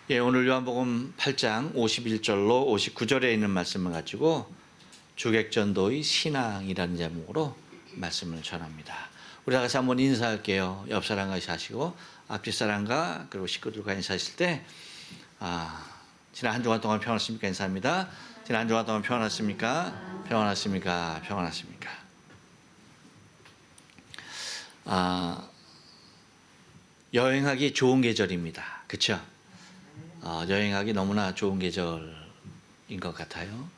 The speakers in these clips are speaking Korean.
예, 오늘 요한복음 8장 51절로 59절에 있는 말씀을 가지고 주객전도의 신앙이라는 제목으로 말씀을 전합니다. 우리 다 같이 한번 인사할게요. 옆 사람과 인사하시고 앞뒤 사람과 그리고 식구들과 인사하실 때 지난 한 주간 동안 평안하십니까? 인사합니다. 지난 한 주간 동안 평안하십니까? 평안하십니까? 평안하십니까? 여행하기 좋은 계절입니다. 그렇죠? 여행하기 너무나 좋은 계절인 것 같아요.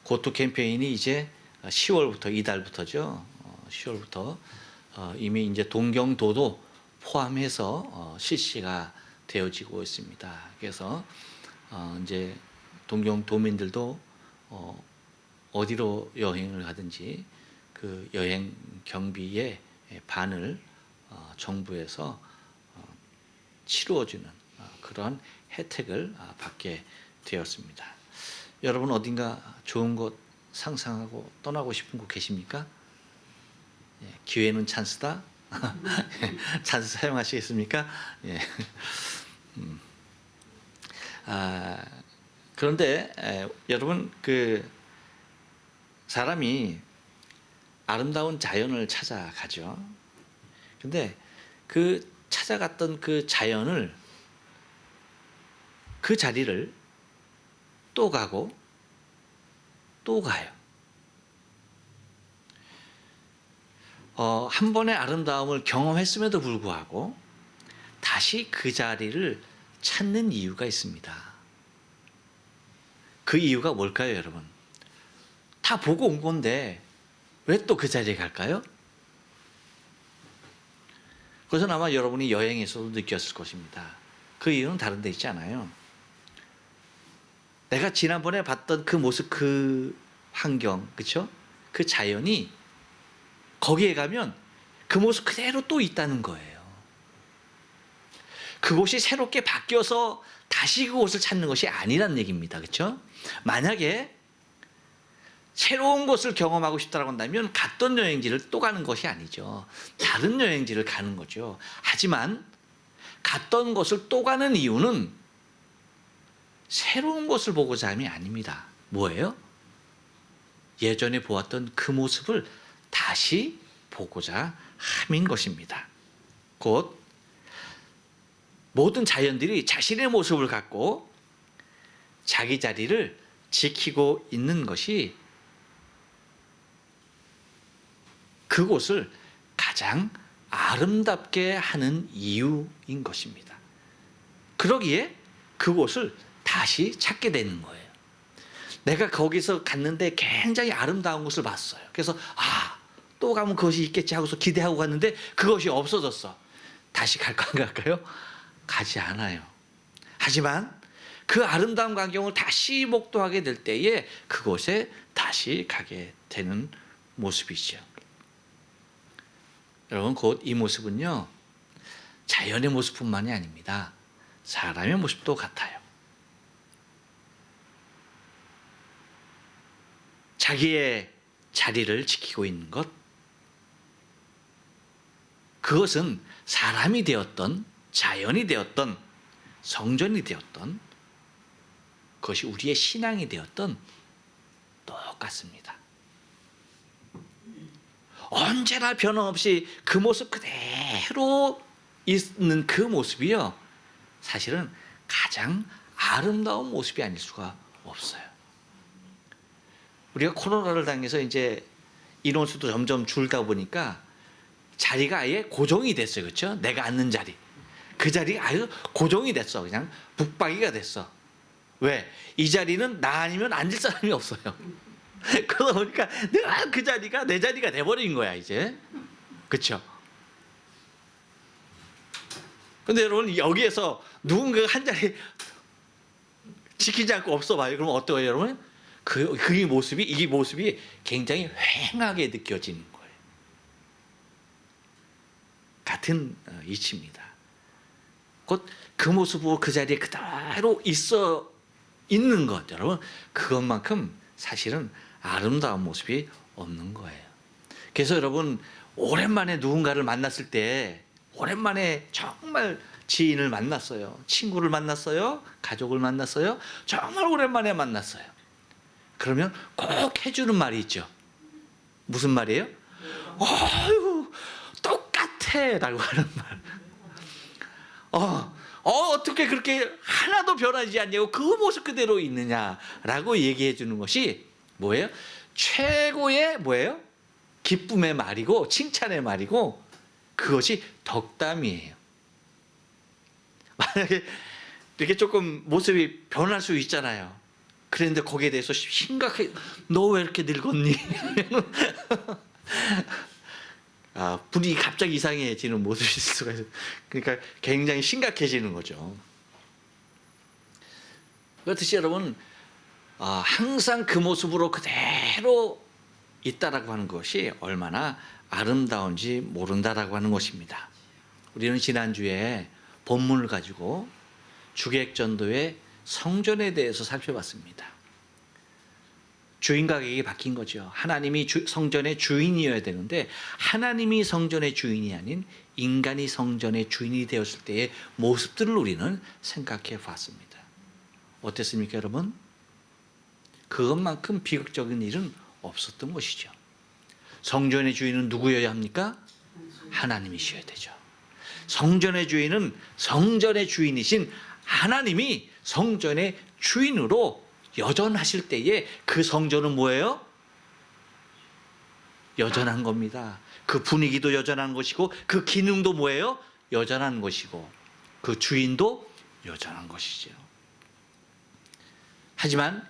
고투 캠페인이 이제 10월부터 이달부터죠. 10월부터 이미 이제 동경도도 포함해서 실시가 되어지고 있습니다. 그래서 이제 동경도민들도 어디로 여행을 가든지 그 여행 경비의 반을 정부에서 치루어주는 그런 혜택을 받게 되었습니다. 여러분 어딘가 좋은 곳 상상하고 떠나고 싶은 곳 계십니까? 기회는 찬스다. 찬스 사용하시겠습니까? 예. 그런데 여러분 그 사람이 아름다운 자연을 찾아가죠. 근데 그 찾아갔던 그 자연을 그 자리를 또 가고 또 가요. 한 번의 아름다움을 경험했음에도 불구하고 다시 그 자리를 찾는 이유가 있습니다. 그 이유가 뭘까요, 여러분? 다 보고 온 건데 왜 또 그 자리에 갈까요? 그것은 아마 여러분이 여행에서도 느꼈을 것입니다. 그 이유는 다른 데 있지 않아요. 내가 지난번에 봤던 그 모습, 그 환경, 그렇죠? 그 자연이 거기에 가면 그 모습 그대로 또 있다는 거예요. 그곳이 새롭게 바뀌어서 다시 그곳을 찾는 것이 아니란 얘기입니다. 그렇죠? 만약에 새로운 곳을 경험하고 싶다고 한다면 갔던 여행지를 또 가는 것이 아니죠. 다른 여행지를 가는 거죠. 하지만 갔던 곳을 또 가는 이유는 새로운 것을 보고자 함이 아닙니다. 뭐예요? 예전에 보았던 그 모습을 다시 보고자 함인 것입니다. 곧 모든 자연들이 자신의 모습을 갖고 자기 자리를 지키고 있는 것이 그곳을 가장 아름답게 하는 이유인 것입니다. 그러기에 그곳을 다시 찾게 되는 거예요. 내가 거기서 갔는데 굉장히 아름다운 곳을 봤어요. 그래서 또 가면 그것이 있겠지 하고서 기대하고 갔는데 그것이 없어졌어. 다시 갈까 안 갈까요? 가지 않아요. 하지만 그 아름다운 광경을 다시 목도하게 될 때에 그곳에 다시 가게 되는 모습이죠. 여러분 곧 이 모습은요 자연의 모습뿐만이 아닙니다. 사람의 모습도 같아요. 자기의 자리를 지키고 있는 것, 그것은 사람이 되었던 자연이 되었던 성전이 되었던 그것이 우리의 신앙이 되었던 똑같습니다. 언제나 변함없이 그 모습 그대로 있는 그 모습이요 사실은 가장 아름다운 모습이 아닐 수가 없어요. 우리가 코로나를 당해서 이제 인원수도 점점 줄다 보니까 자리가 아예 고정이 됐어요. 그렇죠? 내가 앉는 자리. 그 자리가 아예 고정이 됐어. 그냥 북박이가 됐어. 왜? 이 자리는 나 아니면 앉을 사람이 없어요. 그러다 보니까 내가 그 자리가 내 자리가 돼버린 거야 이제. 그렇죠? 근데 여러분 여기에서 누군가가 한 자리 지키지 않고 없어 봐요. 그러면 어떠해요 여러분? 이 모습이 굉장히 휑하게 느껴지는 거예요. 같은 이치입니다. 곧 그 모습으로 그 자리에 그대로 있는 것, 여러분, 그것만큼 사실은 아름다운 모습이 없는 거예요. 그래서 여러분, 오랜만에 누군가를 만났을 때, 오랜만에 정말 지인을 만났어요. 친구를 만났어요. 가족을 만났어요. 정말 오랜만에 만났어요. 그러면 꼭 해주는 말이 있죠. 무슨 말이에요? 어휴, 똑같아 라고 하는 말. 어떻게 그렇게 하나도 변하지 않냐고, 그 모습 그대로 있느냐라고 얘기해 주는 것이 뭐예요? 최고의 뭐예요? 기쁨의 말이고 칭찬의 말이고, 그것이 덕담이에요. 만약에 이렇게 조금 모습이 변할 수 있잖아요. 그런데 거기에 대해서 심각하게 너 왜 이렇게 늙었니? 분위기 갑자기 이상해지는 모습이 있을 수가 있어요. 그러니까 굉장히 심각해지는 거죠. 그렇듯이 여러분, 항상 그 모습으로 그대로 있다라고 하는 것이 얼마나 아름다운지 모른다라고 하는 것입니다. 우리는 지난주에 본문을 가지고 주객전도의 성전에 대해서 살펴봤습니다. 주인 가격이 바뀐 거죠. 하나님이 성전의 주인이어야 되는데 하나님이 성전의 주인이 아닌 인간이 성전의 주인이 되었을 때의 모습들을 우리는 생각해 봤습니다. 어땠습니까, 여러분? 그것만큼 비극적인 일은 없었던 것이죠. 성전의 주인은 누구여야 합니까? 하나님이셔야 되죠. 성전의 주인은 성전의 주인이신 하나님이 성전의 주인으로 여전하실 때에 그 성전은 뭐예요? 여전한 겁니다. 그 분위기도 여전한 것이고 그 기능도 뭐예요? 여전한 것이고 그 주인도 여전한 것이죠. 하지만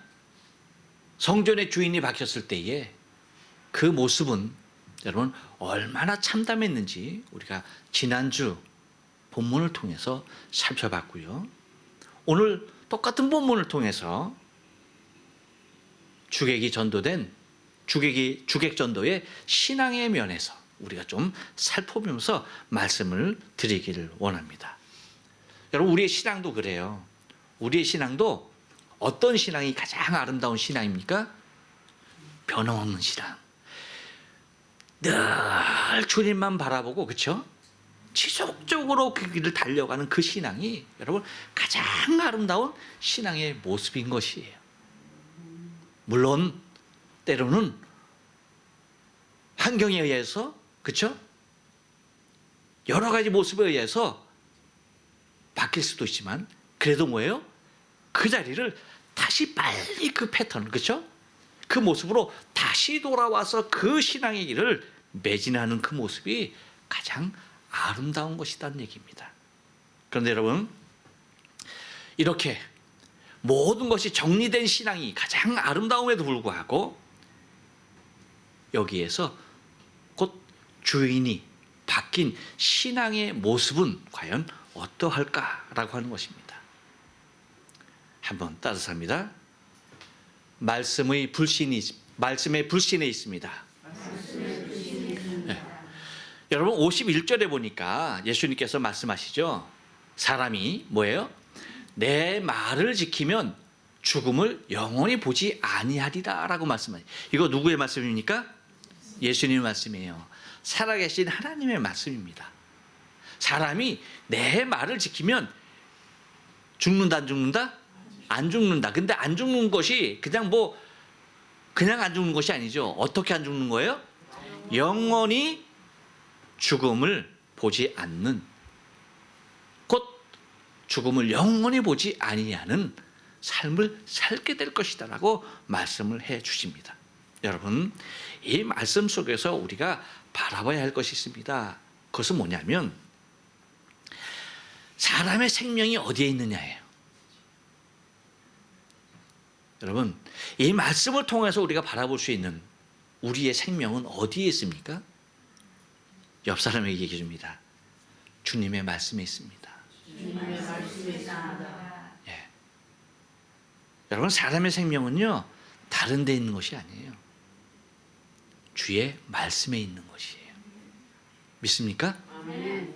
성전의 주인이 바뀌었을 때에 그 모습은 여러분 얼마나 참담했는지 우리가 지난주 본문을 통해서 살펴봤고요. 오늘 똑같은 본문을 통해서 주객전도의 신앙의 면에서 우리가 좀 살펴보면서 말씀을 드리기를 원합니다. 여러분, 우리의 신앙도 그래요. 우리의 신앙도 어떤 신앙이 가장 아름다운 신앙입니까? 변함없는 신앙. 늘 주님만 바라보고, 그렇죠? 지속적으로 그 길을 달려가는 그 신앙이 여러분 가장 아름다운 신앙의 모습인 것이에요. 물론 때로는 환경에 의해서, 그렇죠? 여러 가지 모습에 의해서 바뀔 수도 있지만 그래도 뭐예요? 그 자리를 다시 빨리 그 패턴, 그렇죠? 그 모습으로 다시 돌아와서 그 신앙의 길을 매진하는 그 모습이 가장 아름다운 것이라는 얘기입니다. 그런데 여러분, 이렇게 모든 것이 정리된 신앙이 가장 아름다움에도 불구하고 여기에서 곧 주인이 바뀐 신앙의 모습은 과연 어떠할까라고 하는 것입니다. 한번 따라서 말씀의 불신에 있습니다. 네. 여러분 51절에 보니까 예수님께서 말씀하시죠. 사람이 뭐예요? 내 말을 지키면 죽음을 영원히 보지 아니하리라 라고 말씀하세요. 이거 누구의 말씀입니까? 예수님의 말씀이에요. 살아계신 하나님의 말씀입니다. 사람이 내 말을 지키면 죽는다, 안 죽는다? 안 죽는다. 근데 안 죽는 것이 그냥 안 죽는 것이 아니죠. 어떻게 안 죽는 거예요? 영원히 죽음을 보지 않는, 곧 죽음을 영원히 보지 아니하는 삶을 살게 될 것이다라고 말씀을 해 주십니다. 여러분, 이 말씀 속에서 우리가 바라봐야 할 것이 있습니다. 그것은 뭐냐면 사람의 생명이 어디에 있느냐예요. 여러분, 이 말씀을 통해서 우리가 바라볼 수 있는 우리의 생명은 어디에 있습니까? 옆 사람에게 얘기해 줍니다. 주님의 말씀에 있습니다. 주님의 말씀에 있습니다. 예. 여러분, 사람의 생명은요 다른 데 있는 것이 아니에요. 주의 말씀에 있는 것이에요. 믿습니까? 아멘.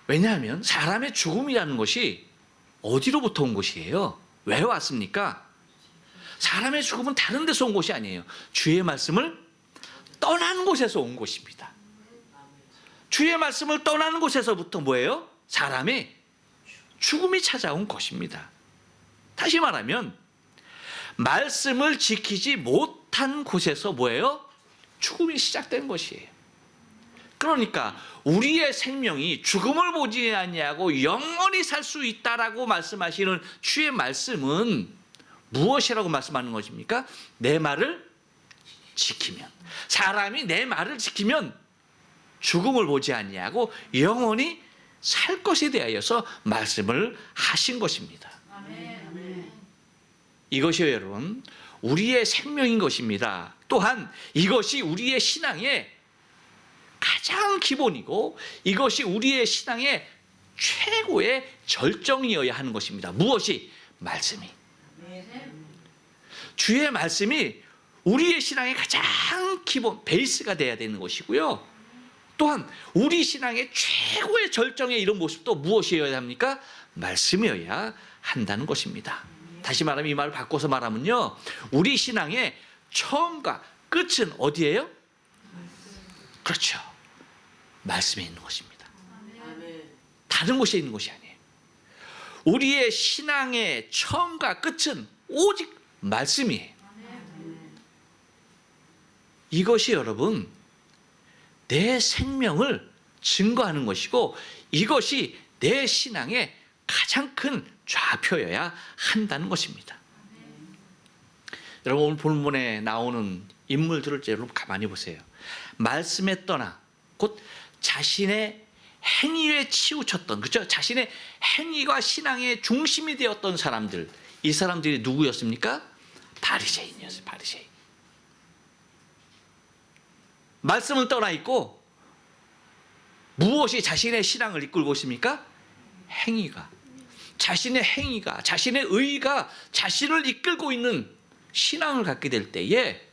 왜냐하면 사람의 죽음이라는 것이 어디로부터 온 것이에요? 왜 왔습니까? 사람의 죽음은 다른 데서 온 것이 아니에요. 주의 말씀을 떠난 곳에서 온 것입니다. 주의 말씀을 떠나는 곳에서부터 뭐예요? 사람의 죽음이 찾아온 것입니다. 다시 말하면 말씀을 지키지 못한 곳에서 뭐예요? 죽음이 시작된 것이에요. 그러니까 우리의 생명이 죽음을 보지 아니하고 영원히 살 수 있다라고 말씀하시는 주의 말씀은 무엇이라고 말씀하는 것입니까? 내 말을 지키면, 사람이 내 말을 지키면 죽음을 보지 아니하고 영원히 살 것에 대하여서 말씀을 하신 것입니다. 이것이 여러분 우리의 생명인 것입니다. 또한 이것이 우리의 신앙의 가장 기본이고 이것이 우리의 신앙의 최고의 절정이어야 하는 것입니다. 무엇이? 말씀이. 주의 말씀이 우리의 신앙의 가장 기본 베이스가 돼야 되는 것이고요. 또한 우리 신앙의 최고의 절정의 이런 모습도 무엇이어야 합니까? 말씀이어야 한다는 것입니다. 다시 말하면 이 말을 바꿔서 말하면요, 우리 신앙의 처음과 끝은 어디예요? 그렇죠, 말씀에 있는 것입니다. 다른 곳에 있는 것이 아니에요. 우리의 신앙의 처음과 끝은 오직 말씀이에요. 이것이 여러분 내 생명을 증거하는 것이고 이것이 내 신앙의 가장 큰 좌표여야 한다는 것입니다. 여러분 오늘 본문에 나오는 인물들을 여러분 가만히 보세요. 말씀에 떠나 곧 자신의 행위에 치우쳤던, 그렇죠? 자신의 행위가 신앙의 중심이 되었던 사람들, 이 사람들이 누구였습니까? 바리새인이었어요. 바리새인. 말씀을 떠나 있고 무엇이 자신의 신앙을 이끌고 있습니까? 행위가. 자신의 행위가, 자신의 의가 자신을 이끌고 있는 신앙을 갖게 될 때에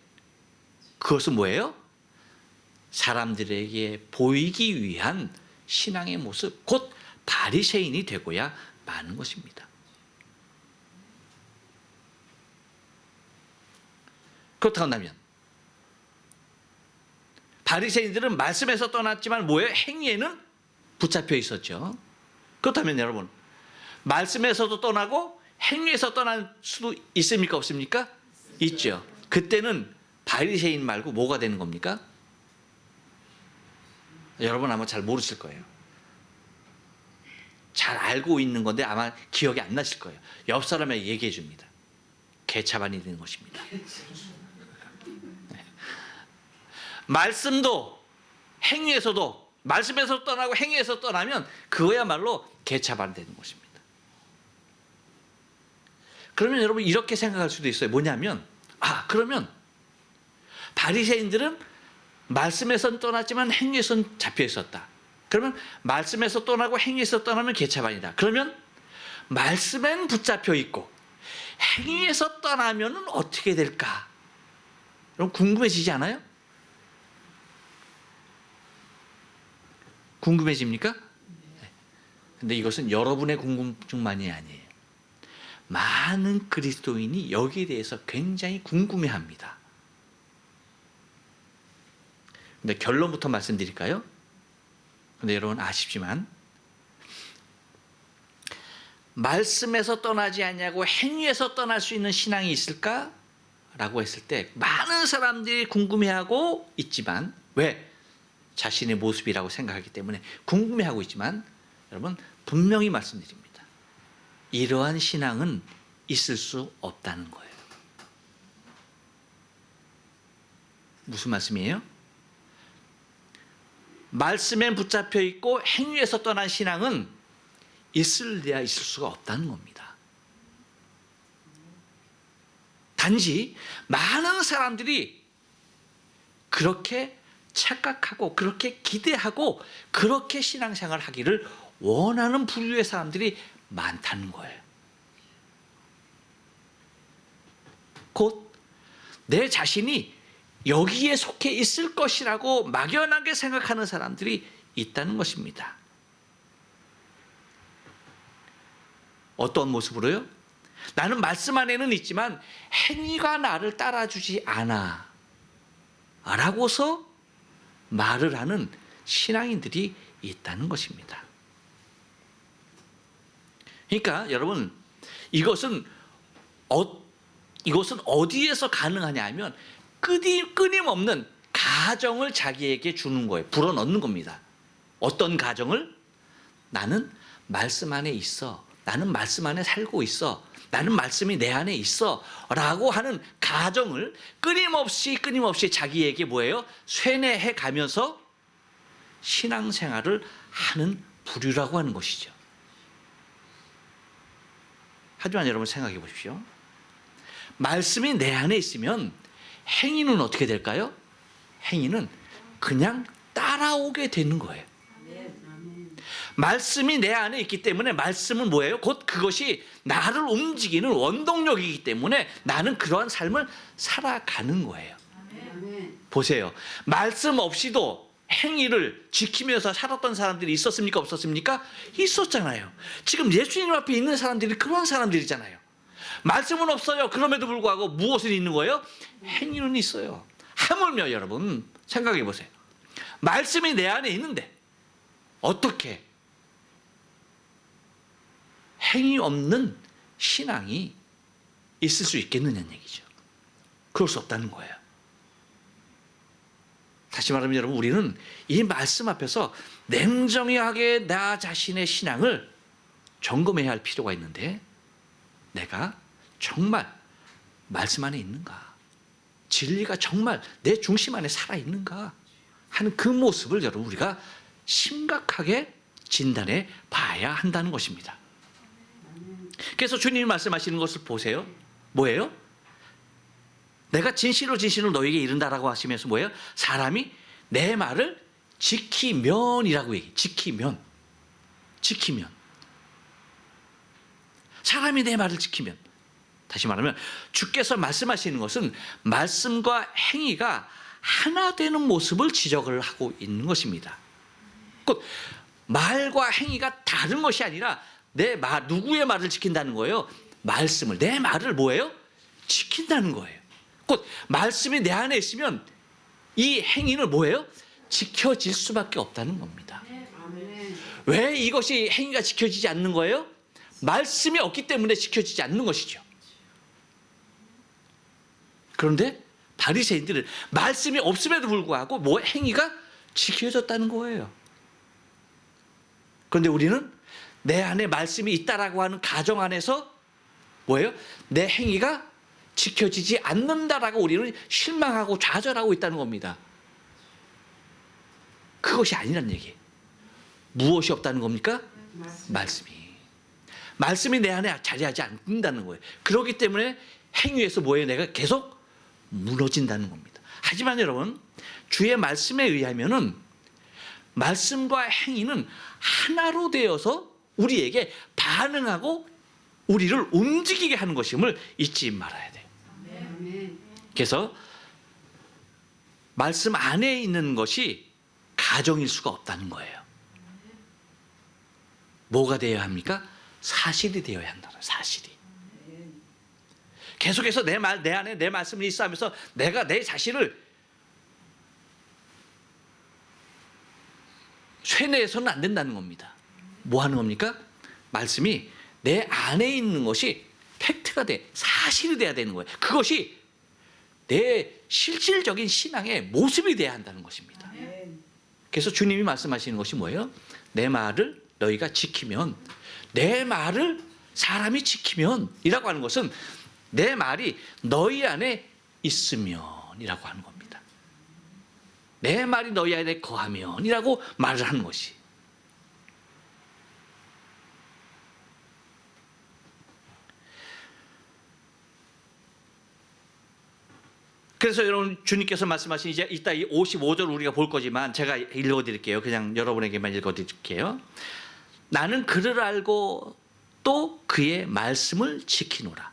그것은 뭐예요? 사람들에게 보이기 위한 신앙의 모습, 곧 바리새인이 되고야 마는 것입니다. 그렇다고 한다면 바리새인들은 말씀에서 떠났지만 뭐예요? 행위에는 붙잡혀 있었죠. 그렇다면 여러분 말씀에서도 떠나고 행위에서 떠날 수도 있습니까? 없습니까? 있죠. 그때는 바리새인 말고 뭐가 되는 겁니까? 여러분 아마 잘 모르실 거예요. 잘 알고 있는 건데 아마 기억이 안 나실 거예요. 옆 사람에게 얘기해 줍니다. 개차반이 되는 것입니다. 말씀도 행위에서도, 말씀에서 떠나고 행위에서 떠나면 그거야말로 개차반이 되는 것입니다. 그러면 여러분 이렇게 생각할 수도 있어요. 뭐냐면 그러면 바리새인들은 말씀에선 떠났지만 행위에선 잡혀 있었다. 그러면 말씀에서 떠나고 행위에서 떠나면 개차반이다. 그러면 말씀엔 붙잡혀 있고 행위에서 떠나면 어떻게 될까? 여러분 궁금해지지 않아요? 궁금해집니까? 근데 이것은 여러분의 궁금증만이 아니에요. 많은 그리스도인이 여기에 대해서 굉장히 궁금해합니다. 근데 결론부터 말씀드릴까요? 근데 여러분 아쉽지만 말씀에서 떠나지 않냐고 행위에서 떠날 수 있는 신앙이 있을까? 라고 했을 때 많은 사람들이 궁금해하고 있지만 왜? 자신의 모습이라고 생각하기 때문에 궁금해하고 있지만 여러분 분명히 말씀드립니다. 이러한 신앙은 있을 수 없다는 거예요. 무슨 말씀이에요? 말씀에 붙잡혀 있고 행위에서 떠난 신앙은 있을래야 있을 수가 없다는 겁니다. 단지 많은 사람들이 그렇게 착각하고 그렇게 기대하고 그렇게 신앙생활을 하기를 원하는 부류의 사람들이 많다는 거예요. 곧 내 자신이 여기에 속해 있을 것이라고 막연하게 생각하는 사람들이 있다는 것입니다. 어떤 모습으로요? 나는 말씀 안에는 있지만 행위가 나를 따라주지 않아 라고서 말을 하는 신앙인들이 있다는 것입니다. 그러니까 여러분, 이것은 어디에서 가능하냐 하면 끊임없는 가정을 자기에게 주는 거예요. 불어넣는 겁니다. 어떤 가정을? 나는 말씀 안에 있어. 나는 말씀 안에 살고 있어. 나는 말씀이 내 안에 있어. 라고 하는 가정을 끊임없이 자기에게 뭐예요? 쇠뇌해 가면서 신앙생활을 하는 부류라고 하는 것이죠. 하지만 여러분 생각해 보십시오. 말씀이 내 안에 있으면 행위는 어떻게 될까요? 행위는 그냥 따라오게 되는 거예요. 말씀이 내 안에 있기 때문에 말씀은 뭐예요? 곧 그것이 나를 움직이는 원동력이기 때문에 나는 그러한 삶을 살아가는 거예요. 보세요. 말씀 없이도 행위를 지키면서 살았던 사람들이 있었습니까? 없었습니까? 있었잖아요. 지금 예수님 앞에 있는 사람들이 그런 사람들이잖아요. 말씀은 없어요. 그럼에도 불구하고 무엇은 있는 거예요? 행위는 있어요. 하물며 여러분 생각해 보세요. 말씀이 내 안에 있는데 어떻게 행위 없는 신앙이 있을 수 있겠느냐는 얘기죠. 그럴 수 없다는 거예요. 다시 말하면 여러분, 우리는 이 말씀 앞에서 냉정하게 나 자신의 신앙을 점검해야 할 필요가 있는데, 내가 정말 말씀 안에 있는가? 진리가 정말 내 중심 안에 살아있는가? 하는 그 모습을 여러분 우리가 심각하게 진단해 봐야 한다는 것입니다. 그래서 주님이 말씀하시는 것을 보세요. 뭐예요? 내가 진실로 너에게 이른다라고 하시면서 뭐예요? 사람이 내 말을 지키면이라고 얘기해요. 지키면. 사람이 내 말을 지키면. 다시 말하면 주께서 말씀하시는 것은 말씀과 행위가 하나 되는 모습을 지적을 하고 있는 것입니다. 곧 말과 행위가 다른 것이 아니라 누구의 말을 지킨다는 거예요? 말씀을, 내 말을 뭐예요? 지킨다는 거예요. 곧 말씀이 내 안에 있으면 이 행위는 뭐예요? 지켜질 수밖에 없다는 겁니다. 왜 이것이 행위가 지켜지지 않는 거예요? 말씀이 없기 때문에 지켜지지 않는 것이죠. 그런데 바리새인들은 말씀이 없음에도 불구하고 행위가 지켜졌다는 거예요. 그런데 우리는 내 안에 말씀이 있다라고 하는 가정 안에서 뭐예요? 내 행위가 지켜지지 않는다라고 우리는 실망하고 좌절하고 있다는 겁니다. 그것이 아니란 얘기예요. 무엇이 없다는 겁니까? 말씀이 내 안에 자리하지 않는다는 거예요. 그렇기 때문에 행위에서 뭐예요? 내가 계속 무너진다는 겁니다. 하지만 여러분, 주의 말씀에 의하면은 말씀과 행위는 하나로 되어서 우리에게 반응하고 우리를 움직이게 하는 것임을 잊지 말아야 돼요. 그래서 말씀 안에 있는 것이 가정일 수가 없다는 거예요. 뭐가 되어야 합니까? 사실이 되어야 한다는, 사실이. 계속해서 내 안에 내 말씀이 있어 하면서 내가 내 자신을 쇠뇌해서는 안 된다는 겁니다. 뭐 하는 겁니까? 말씀이 내 안에 있는 것이 팩트가 돼, 사실이 돼야 되는 거예요. 그것이 내 실질적인 신앙의 모습이 돼야 한다는 것입니다. 그래서 주님이 말씀하시는 것이 뭐예요? 내 말을 너희가 지키면, 내 말을 사람이 지키면 이라고 하는 것은 내 말이 너희 안에 있으면 이라고 하는 겁니다. 내 말이 너희 안에 거하면 이라고 말을 하는 것이. 그래서 여러분, 주님께서 말씀하신 이제 이따 이 55절 우리가 볼 거지만 제가 읽어드릴게요. 그냥 여러분에게만 읽어드릴게요. 나는 그를 알고 또 그의 말씀을 지키노라.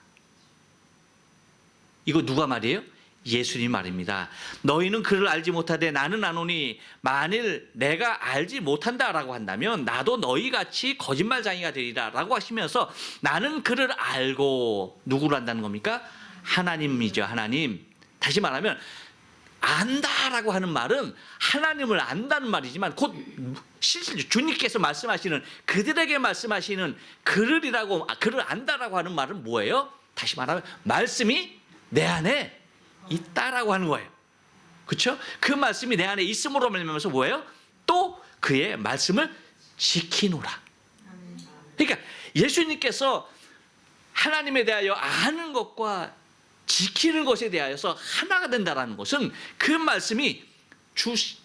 이거 누가 말이에요? 예수님 말입니다. 너희는 그를 알지 못하되 나는 아노니 만일 내가 알지 못한다라고 한다면 나도 너희같이 거짓말쟁이가 되리라 라고 하시면서 나는 그를 알고, 누구를 안다는 겁니까? 하나님이죠. 하나님. 다시 말하면 안다라고 하는 말은 하나님을 안다는 말이지만 곧 실제 주님께서 말씀하시는 그들에게 말씀하시는 그를 안다라고 하는 말은 뭐예요? 다시 말하면 말씀이 내 안에 있다라고 하는 거예요. 그렇죠? 그 말씀이 내 안에 있음으로 말미암아서 뭐예요? 또 그의 말씀을 지키노라. 그러니까 예수님께서 하나님에 대하여 아는 것과 지키는 것에 대하여서 하나가 된다는 것은 그 말씀이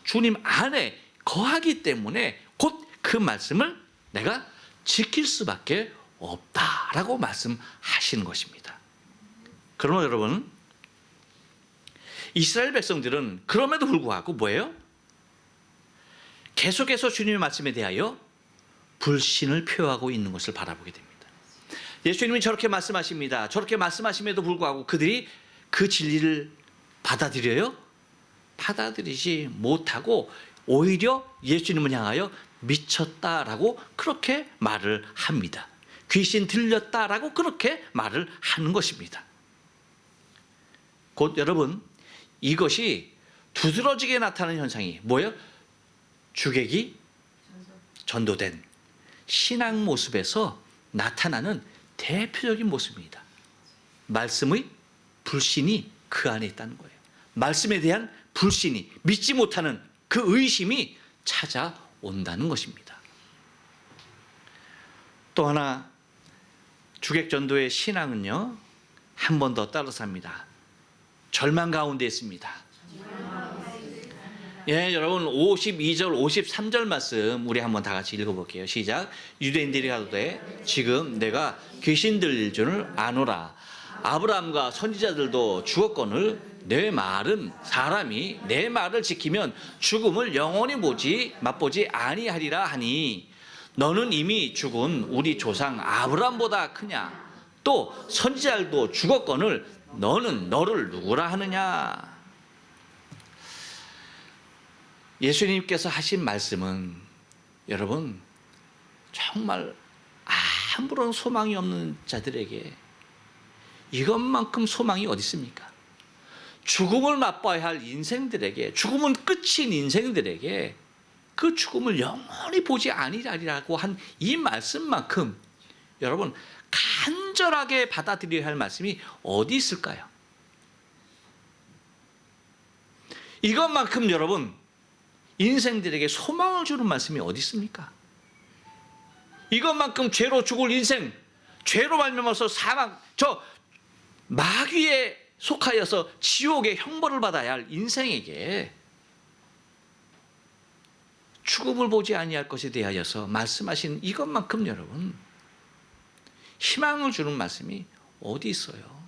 주님 안에 거하기 때문에 곧 그 말씀을 내가 지킬 수밖에 없다라고 말씀하시는 것입니다. 그러면 여러분, 이스라엘 백성들은 그럼에도 불구하고 뭐예요? 계속해서 주님의 말씀에 대하여 불신을 표하고 있는 것을 바라보게 됩니다. 예수님이 저렇게 말씀하십니다. 저렇게 말씀하심에도 불구하고 그들이 그 진리를 받아들여요? 받아들이지 못하고 오히려 예수님을 향하여 미쳤다라고 그렇게 말을 합니다. 귀신 들렸다라고 그렇게 말을 하는 것입니다. 곧 여러분, 이것이 두드러지게 나타나는 현상이 뭐예요? 주객이 전도된 신앙 모습에서 나타나는 대표적인 모습입니다. 말씀의 불신이 그 안에 있다는 거예요. 말씀에 대한 불신이, 믿지 못하는 그 의심이 찾아온다는 것입니다. 또 하나, 주객전도의 신앙은요, 한 번 더 따라서 합니다. 절망 가운데 있습니다. 예, 여러분 52절 53절 말씀 우리 한번 다 같이 읽어볼게요. 시작. 유대인들이 가로되 지금 내가 귀신 들릴 줄을 아노라. 아브라함과 선지자들도 죽었거늘 내 말은 사람이 내 말을 지키면 죽음을 영원히 맛보지 아니하리라 하니 너는 이미 죽은 우리 조상 아브라함보다 크냐? 또 선지자들도 죽었거늘 너는 너를 누구라 하느냐? 예수님께서 하신 말씀은 여러분 정말 아무런 소망이 없는 자들에게 이것만큼 소망이 어디 있습니까? 죽음을 맛봐야 할 인생들에게, 죽음은 끝인 인생들에게 그 죽음을 영원히 보지 아니하리라고 한 이 말씀만큼 여러분 간절하게 받아들여야 할 말씀이 어디 있을까요? 이것만큼 여러분 인생들에게 소망을 주는 말씀이 어디 있습니까? 이것만큼 죄로 죽을 인생, 죄로 말미암아서 사망, 저 마귀에 속하여서 지옥의 형벌을 받아야 할 인생에게 죽음을 보지 아니할 것에 대하여서 말씀하신 이것만큼 여러분 희망을 주는 말씀이 어디 있어요?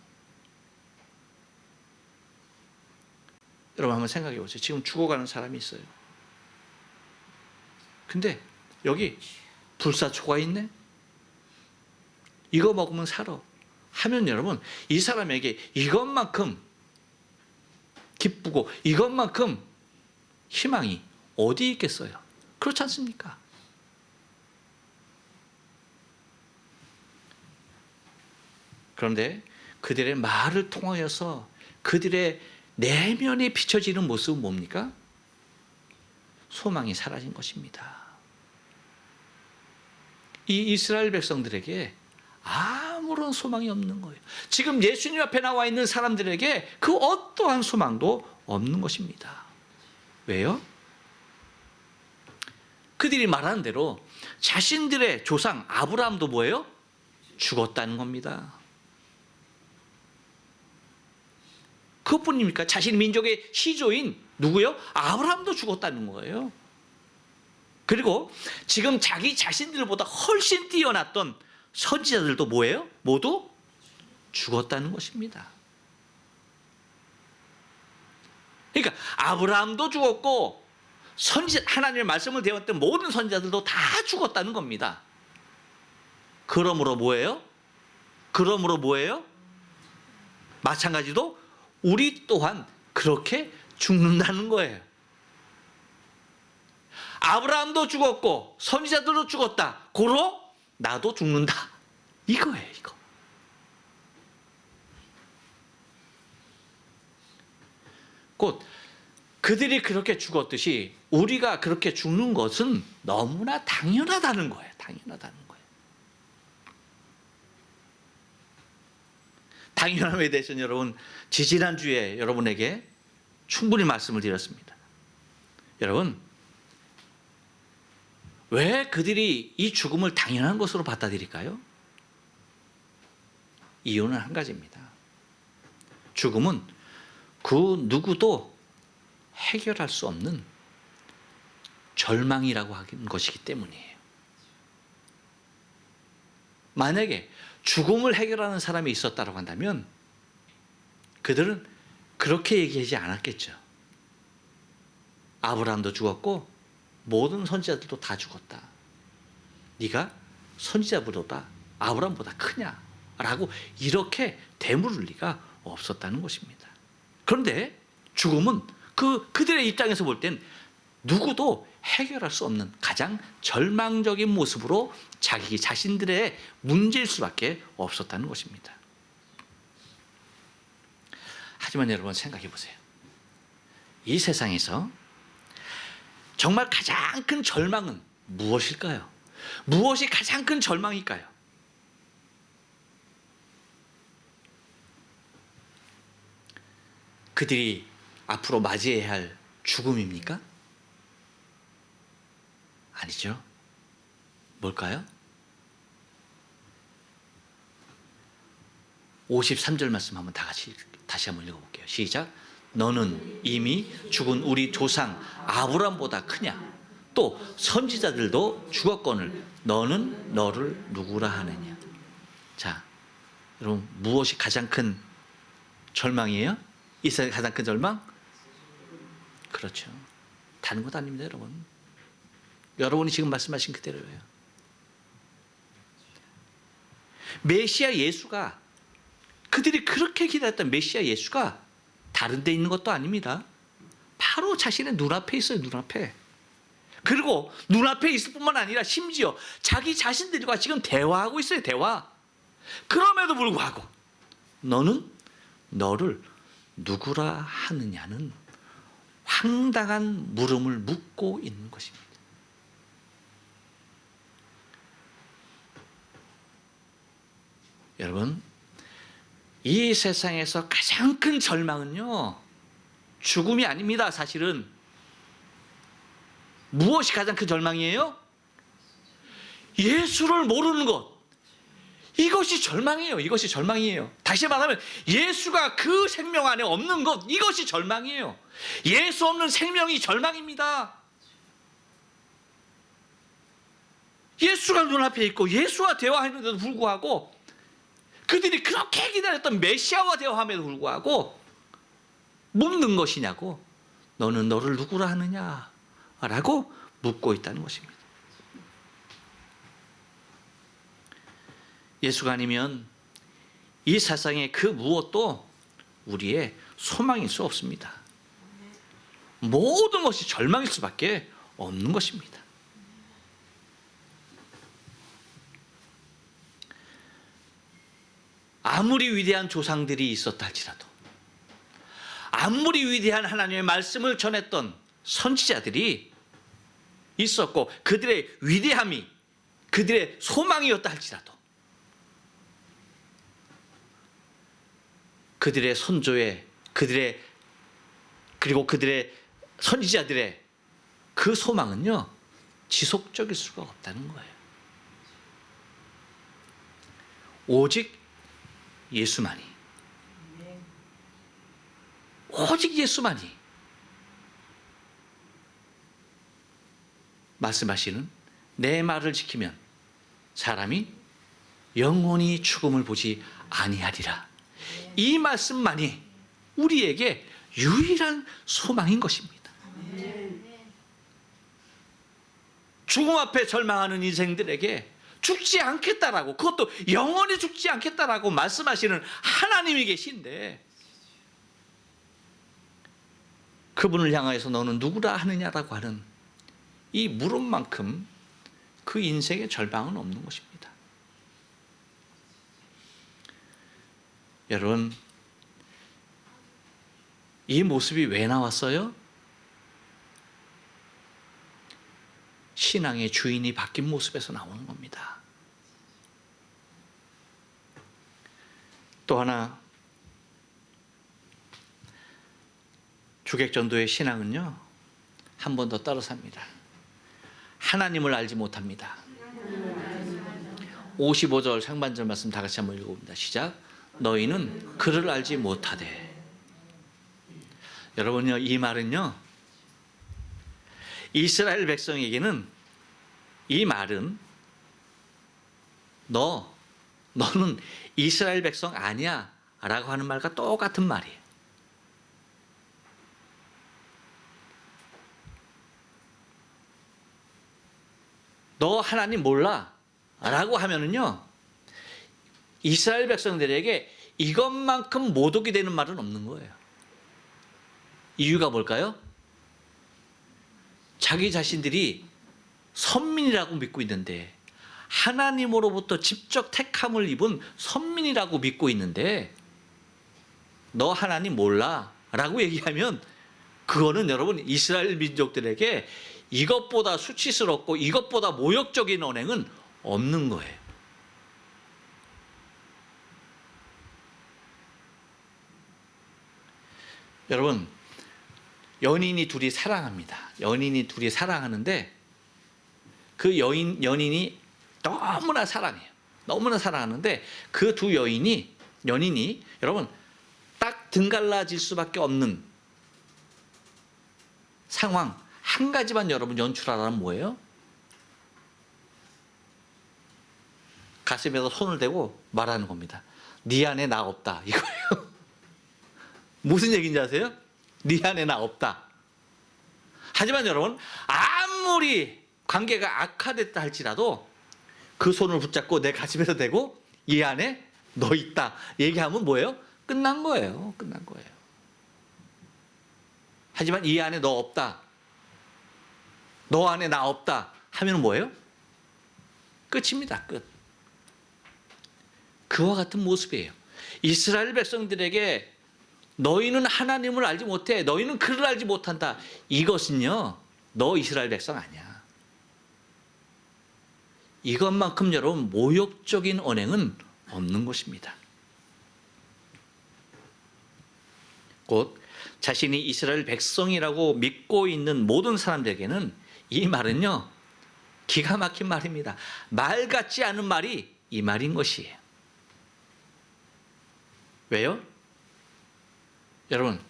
여러분 한번 생각해 보세요. 지금 죽어가는 사람이 있어요. 근데 여기 불사초가 있네? 이거 먹으면 살아 하면 여러분 이 사람에게 이것만큼 기쁘고 이것만큼 희망이 어디 있겠어요? 그렇지 않습니까? 그런데 그들의 말을 통하여서 그들의 내면에 비춰지는 모습은 뭡니까? 소망이 사라진 것입니다. 이 이스라엘 백성들에게 아무런 소망이 없는 거예요. 지금 예수님 앞에 나와 있는 사람들에게 그 어떠한 소망도 없는 것입니다. 왜요? 그들이 말하는 대로 자신들의 조상 아브라함도 뭐예요? 죽었다는 겁니다. 그것뿐입니까? 자신 민족의 시조인 누구요? 아브라함도 죽었다는 거예요. 그리고 지금 자기 자신들보다 훨씬 뛰어났던 선지자들도 뭐예요? 모두 죽었다는 것입니다. 그러니까 아브라함도 죽었고 하나님의 말씀을 대했던 모든 선지자들도 다 죽었다는 겁니다. 그러므로 뭐예요? 마찬가지로 우리 또한 그렇게 죽는다는 거예요. 아브라함도 죽었고 선지자들도 죽었다. 고로 나도 죽는다. 이거예요, 이거. 곧 그들이 그렇게 죽었듯이 우리가 그렇게 죽는 것은 너무나 당연하다는 거예요. 당연하다는 거예요. 당연함에 대해서는 여러분, 지지난주에 여러분에게 충분히 말씀을 드렸습니다. 여러분, 왜 그들이 이 죽음을 당연한 것으로 받아들일까요? 이유는 한 가지입니다. 죽음은 그 누구도 해결할 수 없는 절망이라고 하는 것이기 때문이에요. 만약에 죽음을 해결하는 사람이 있었다고 한다면 그들은 그렇게 얘기하지 않았겠죠. 아브라함도 죽었고 모든 선지자들도 다 죽었다. 네가 선지자보다 아브라함보다 크냐? 라고 이렇게 되물을 리가 없었다는 것입니다. 그런데 죽음은 그들의 입장에서 볼 땐 누구도 해결할 수 없는 가장 절망적인 모습으로 자기 자신들의 문제일 수밖에 없었다는 것입니다. 하지만 여러분 생각해 보세요. 이 세상에서 정말 가장 큰 절망은 무엇일까요? 무엇이 가장 큰 절망일까요? 그들이 앞으로 맞이해야 할 죽음입니까? 아니죠. 뭘까요? 53절 말씀 한번 다시 한번 읽어볼게요. 시작. 너는 이미 죽은 우리 조상 아브람보다 크냐? 또 선지자들도 죽었거늘 너는 너를 누구라 하느냐? 자, 여러분 무엇이 가장 큰 절망이에요? 이 세상의 가장 큰 절망? 그렇죠. 다른 것 아닙니다, 여러분. 여러분이 지금 말씀하신 그대로예요. 메시아 예수가, 그들이 그렇게 기다렸던 메시아 예수가 다른 데 있는 것도 아닙니다. 바로 자신의 눈앞에 있어요. 눈앞에. 그리고 눈앞에 있을 뿐만 아니라 심지어 자기 자신들과 지금 대화하고 있어요. 대화. 그럼에도 불구하고 너는 너를 누구라 하느냐는 황당한 물음을 묻고 있는 것입니다. 여러분, 이 세상에서 가장 큰 절망은요, 죽음이 아닙니다. 사실은 무엇이 가장 큰 절망이에요? 예수를 모르는 것. 이것이 절망이에요. 이것이 절망이에요. 다시 말하면 예수가 그 생명 안에 없는 것, 이것이 절망이에요. 예수 없는 생명이 절망입니다. 예수가 눈앞에 있고 예수와 대화했는데도 불구하고 그들이 그렇게 기다렸던 메시아와 대화함에도 불구하고 묻는 것이냐고, 너는 너를 누구라 하느냐? 라고 묻고 있다는 것입니다. 예수가 아니면 이 세상의 그 무엇도 우리의 소망일 수 없습니다. 모든 것이 절망일 수밖에 없는 것입니다. 아무리 위대한 조상들이 있었다 할지라도, 아무리 위대한 하나님의 말씀을 전했던 선지자들이 있었고 그들의 위대함이 그들의 소망이었다 할지라도, 그들의 선조의 그리고 그들의 선지자들의 그 소망은요, 지속적일 수가 없다는 거예요. 오직 예수만이, 오직 예수만이 말씀하시는 내 말을 지키면 사람이 영원히 죽음을 보지 아니하리라. 이 말씀만이 우리에게 유일한 소망인 것입니다. 죽음 앞에 절망하는 인생들에게 죽지 않겠다라고, 그것도 영원히 죽지 않겠다라고 말씀하시는 하나님이 계신데, 그분을 향하여서 너는 누구라 하느냐라고 하는 이 물음만큼 그 인생의 절망은 없는 것입니다. 여러분, 이 모습이 왜 나왔어요? 신앙의 주인이 바뀐 모습에서 나오는 겁니다. 또 하나, 주객전도의 신앙은요, 한 번 더 따라 삽니다. 하나님을 알지 못합니다. 55절 상반절 말씀 다 같이 한번 읽어봅니다. 시작. 너희는 그를 알지 못하되. 여러분요, 이 말은요, 이스라엘 백성에게는 이 말은 너는 이스라엘 백성 아니야 라고 하는 말과 똑같은 말이에요. 너 하나님 몰라 라고 하면은요, 이스라엘 백성들에게 이것만큼 모독이 되는 말은 없는 거예요. 이유가 뭘까요? 자기 자신들이 선민이라고 믿고 있는데, 하나님으로부터 직접 택함을 입은 선민이라고 믿고 있는데, 너 하나님 몰라 라고 얘기하면 그거는 여러분 이스라엘 민족들에게 이것보다 수치스럽고 이것보다 모욕적인 언행은 없는 거예요. 여러분, 연인이 둘이 사랑합니다. 연인이 둘이 사랑하는데 그 연인이 너무나 사랑해요. 너무나 사랑하는데 그 두 연인이 여러분 딱 등갈라질 수밖에 없는 상황 한 가지만 여러분 연출하라면 뭐예요? 가슴에다 손을 대고 말하는 겁니다. 네 안에 나 없다 이거예요. 무슨 얘기인지 아세요? 네 안에 나 없다. 하지만 여러분 아무리 관계가 악화됐다 할지라도 그 손을 붙잡고 내 가슴에다 대고 이 안에 너 있다 얘기하면 뭐예요? 끝난 거예요. 끝난 거예요. 하지만 이 안에 너 없다, 너 안에 나 없다 하면 뭐예요? 끝입니다. 끝. 그와 같은 모습이에요. 이스라엘 백성들에게 너희는 하나님을 알지 못해, 너희는 그를 알지 못한다. 이것은요, 너 이스라엘 백성 아니야. 이것만큼 여러분 모욕적인 언행은 없는 것입니다. 곧 자신이 이스라엘 백성이라고 믿고 있는 모든 사람들에게는 이 말은요, 기가 막힌 말입니다. 말 같지 않은 말이 이 말인 것이에요. 왜요? 여러분,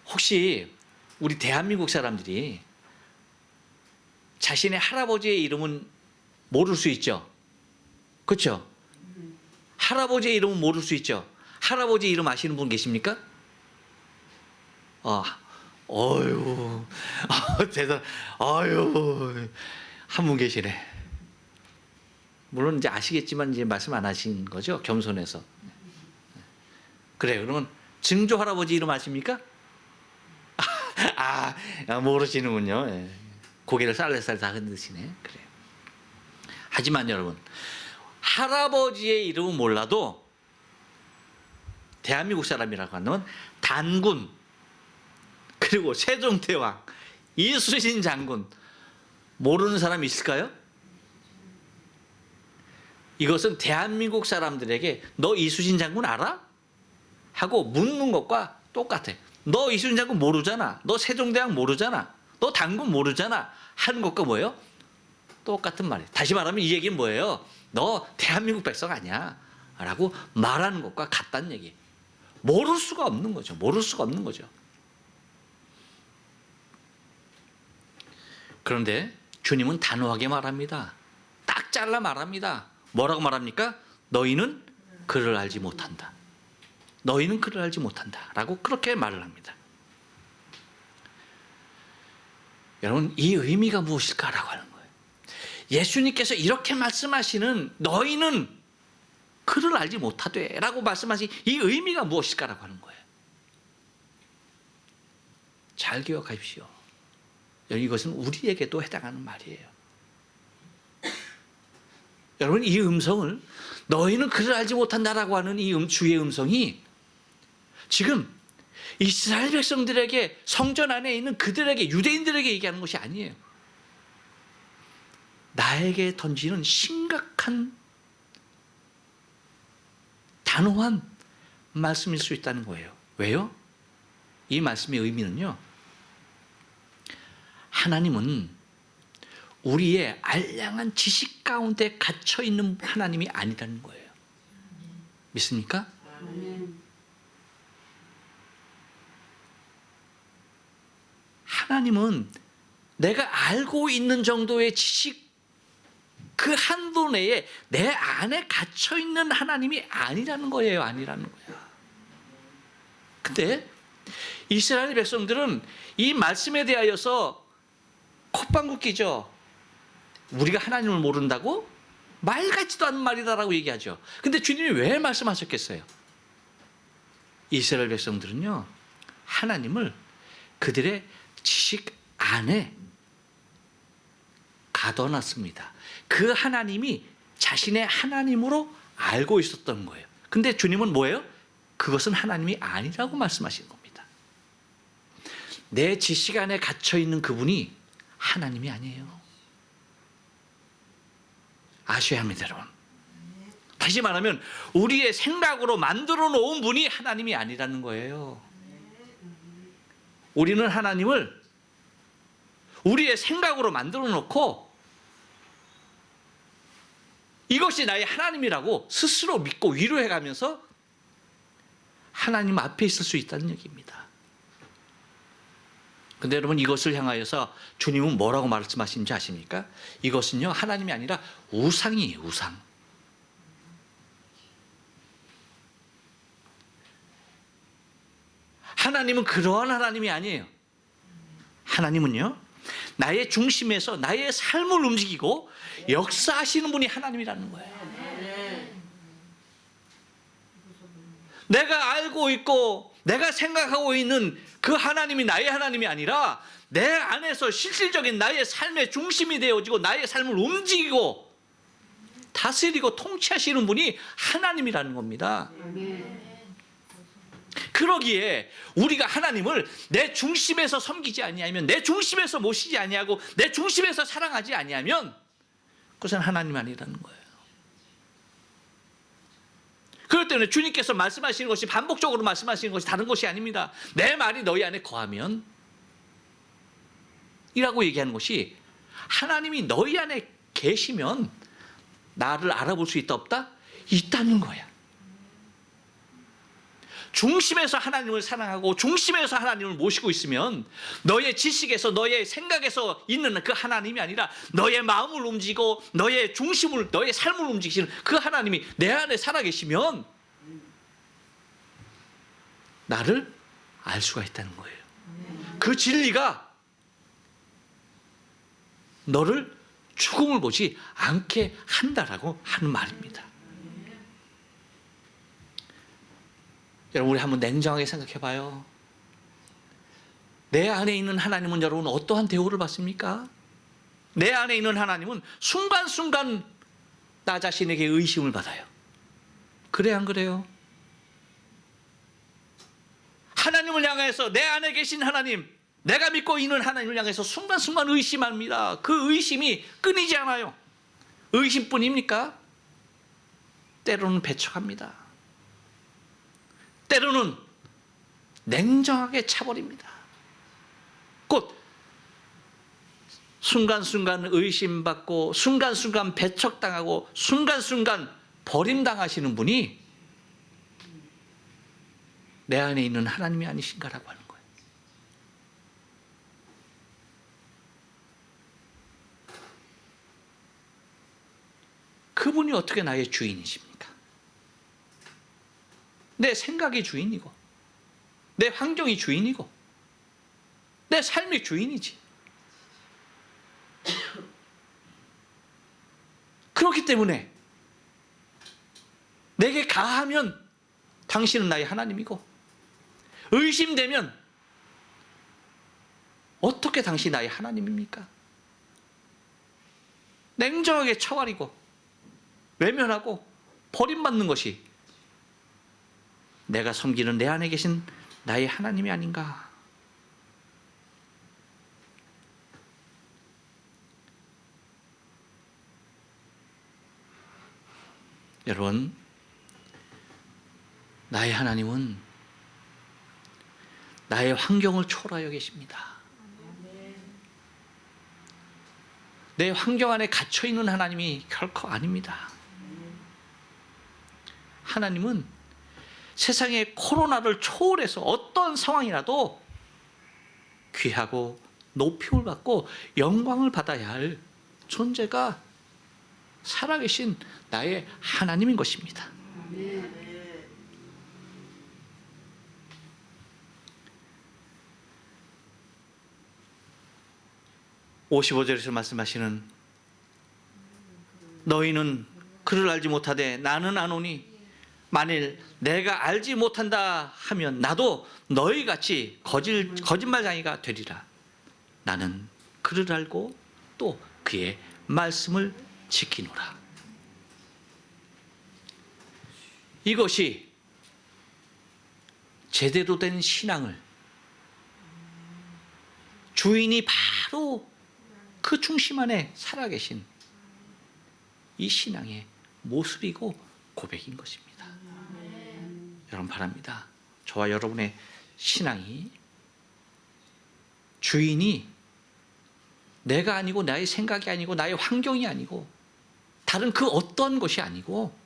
혹시 우리 대한민국 사람들이 자신의 할아버지의 이름은 모를 수 있죠? 그렇죠? 할아버지의 이름은 모를 수 있죠? 할아버지 이름 아시는 분 계십니까? 어휴, 대단, 어휴, 한 분 계시네. 물론 이제 아시겠지만 이제 말씀 안 하신 거죠? 겸손해서. 그래요. 그러면 증조 할아버지 이름 아십니까? 모르시는군요. 예. 고개를 쌀쌀 다 흔드시네. 그래요. 하지만 여러분, 할아버지의 이름은 몰라도 대한민국 사람이라고 하면 단군, 그리고 세종대왕, 이순신 장군 모르는 사람이 있을까요? 이것은 대한민국 사람들에게 너 이순신 장군 알아? 하고 묻는 것과 똑같아. 너 이순신 장군 모르잖아. 너 세종대왕 모르잖아. 너 단군 모르잖아. 하는 것과 뭐예요? 똑같은 말이에요. 다시 말하면 이 얘기는 뭐예요? 너 대한민국 백성 아니야 라고 말하는 것과 같다는 얘기예요. 모를 수가 없는 거죠. 모를 수가 없는 거죠. 그런데 주님은 단호하게 말합니다. 딱 잘라 말합니다. 뭐라고 말합니까? 너희는 그를 알지 못한다. 너희는 그를 알지 못한다 라고 그렇게 말을 합니다. 여러분, 이 의미가 무엇일까라고 하는 거예요. 예수님께서 이렇게 말씀하시는 너희는 그를 알지 못하되 라고 말씀하신 이 의미가 무엇일까라고 하는 거예요. 잘 기억하십시오. 이것은 우리에게도 해당하는 말이에요. 여러분, 이 음성을 너희는 그를 알지 못한다라고 하는 이 주의 음성이 지금 이스라엘 백성들에게, 성전 안에 있는 그들에게, 유대인들에게 얘기하는 것이 아니에요. 나에게 던지는 심각한 단호한 말씀일 수 있다는 거예요. 왜요? 이 말씀의 의미는요, 하나님은 우리의 알량한 지식 가운데 갇혀 있는 하나님이 아니라는 거예요. 믿습니까? 하나님은 내가 알고 있는 정도의 지식, 그 한도 내에 내 안에 갇혀 있는 하나님이 아니라는 거예요. 아니라는 거야. 근데 이스라엘 백성들은 이 말씀에 대하여서 콧방귀 끼죠. 우리가 하나님을 모른다고? 말 같지도 않은 말이다라고 얘기하죠. 근데 주님이 왜 말씀하셨겠어요? 이스라엘 백성들은요, 하나님을 그들의 지식 안에 가둬놨습니다. 그 하나님이 자신의 하나님으로 알고 있었던 거예요. 근데 주님은 뭐예요? 그것은 하나님이 아니라고 말씀하시는 겁니다. 내 지식 안에 갇혀 있는 그분이 하나님이 아니에요. 아셔야 합니다, 여러분. 다시 말하면 우리의 생각으로 만들어 놓은 분이 하나님이 아니라는 거예요. 우리는 하나님을 우리의 생각으로 만들어 놓고 이것이 나의 하나님이라고 스스로 믿고 위로해 가면서 하나님 앞에 있을 수 있다는 얘기입니다. 근데 여러분, 이것을 향하여서 주님은 뭐라고 말씀하시는지 아십니까? 이것은요, 하나님이 아니라 우상이에요. 우상. 하나님은 그러한 하나님이 아니에요. 하나님은요, 나의 중심에서 나의 삶을 움직이고 역사하시는 분이 하나님이라는 거예요. 내가 알고 있고 내가 생각하고 있는 그 하나님이 나의 하나님이 아니라 내 안에서 실질적인 나의 삶의 중심이 되어지고 나의 삶을 움직이고 다스리고 통치하시는 분이 하나님이라는 겁니다. 그러기에 우리가 하나님을 내 중심에서 섬기지 아니하면, 내 중심에서 모시지 아니하고 내 중심에서 사랑하지 아니하면 그것은 하나님 아니라는 거예요. 그럴 때는 주님께서 말씀하시는 것이 반복적으로 말씀하시는 것이 다른 것이 아닙니다. 내 말이 너희 안에 거하면 이라고 얘기하는 것이, 하나님이 너희 안에 계시면 나를 알아볼 수 있다 없다? 있다는 거야. 중심에서 하나님을 사랑하고 중심에서 하나님을 모시고 있으면 너의 지식에서 너의 생각에서 있는 그 하나님이 아니라 너의 마음을 움직이고 너의 중심을, 너의 삶을 움직이시는 그 하나님이 내 안에 살아계시면 나를 알 수가 있다는 거예요. 그 진리가 너를 죽음을 보지 않게 한다라고 하는 말입니다. 여러분, 우리 한번 냉정하게 생각해 봐요. 내 안에 있는 하나님은 여러분 어떠한 대우를 받습니까? 내 안에 있는 하나님은 순간순간 나 자신에게 의심을 받아요. 그래, 안 그래요? 하나님을 향해서, 내 안에 계신 하나님, 내가 믿고 있는 하나님을 향해서 순간순간 의심합니다. 그 의심이 끊이지 않아요. 의심뿐입니까? 때로는 배척합니다. 때로는 냉정하게 차버립니다. 곧 순간순간 의심받고 순간순간 배척당하고 순간순간 버림당하시는 분이 내 안에 있는 하나님이 아니신가라고 하는 거예요. 그분이 어떻게 나의 주인이십니까? 내 생각이 주인이고 내 환경이 주인이고 내 삶이 주인이지. 그렇기 때문에 내게 가하면 당신은 나의 하나님이고, 의심되면 어떻게 당신이 나의 하나님입니까? 냉정하게 쳐버리고 외면하고 버림받는 것이 내가 섬기는 내 안에 계신 나의 하나님이 아닌가. 여러분, 나의 하나님은 나의 환경을 초월하여 계십니다. 내 환경 안에 갇혀있는 하나님이 결코 아닙니다. 하나님은 세상의 코로나를 초월해서 어떤 상황이라도 귀하고 높임을 받고 영광을 받아야 할 존재가 살아계신 나의 하나님인 것입니다. 55절에서 말씀하시는 너희는 그를 알지 못하되 나는 아노니 만일 내가 알지 못한다 하면 나도 너희같이 거짓말쟁이가 되리라. 나는 그를 알고 또 그의 말씀을 지키노라. 이것이 제대로 된 신앙을 주인이 바로 그 중심 안에 살아계신 이 신앙의 모습이고 고백인 것입니다. 여러분 바랍니다. 저와 여러분의 신앙이 주인이 내가 아니고 나의 생각이 아니고 나의 환경이 아니고 다른 그 어떤 것이 아니고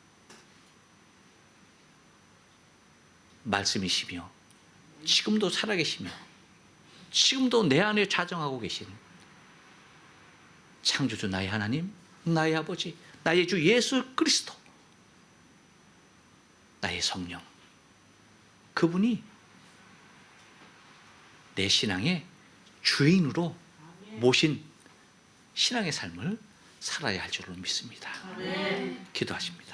말씀이시며 지금도 살아계시며 지금도 내 안에 자정하고 계신 창조주 나의 하나님, 나의 아버지, 나의 주 예수 그리스도, 나의 성령, 그분이 내 신앙의 주인으로 모신 신앙의 삶을 살아야 할 줄로 믿습니다. 기도하십니다.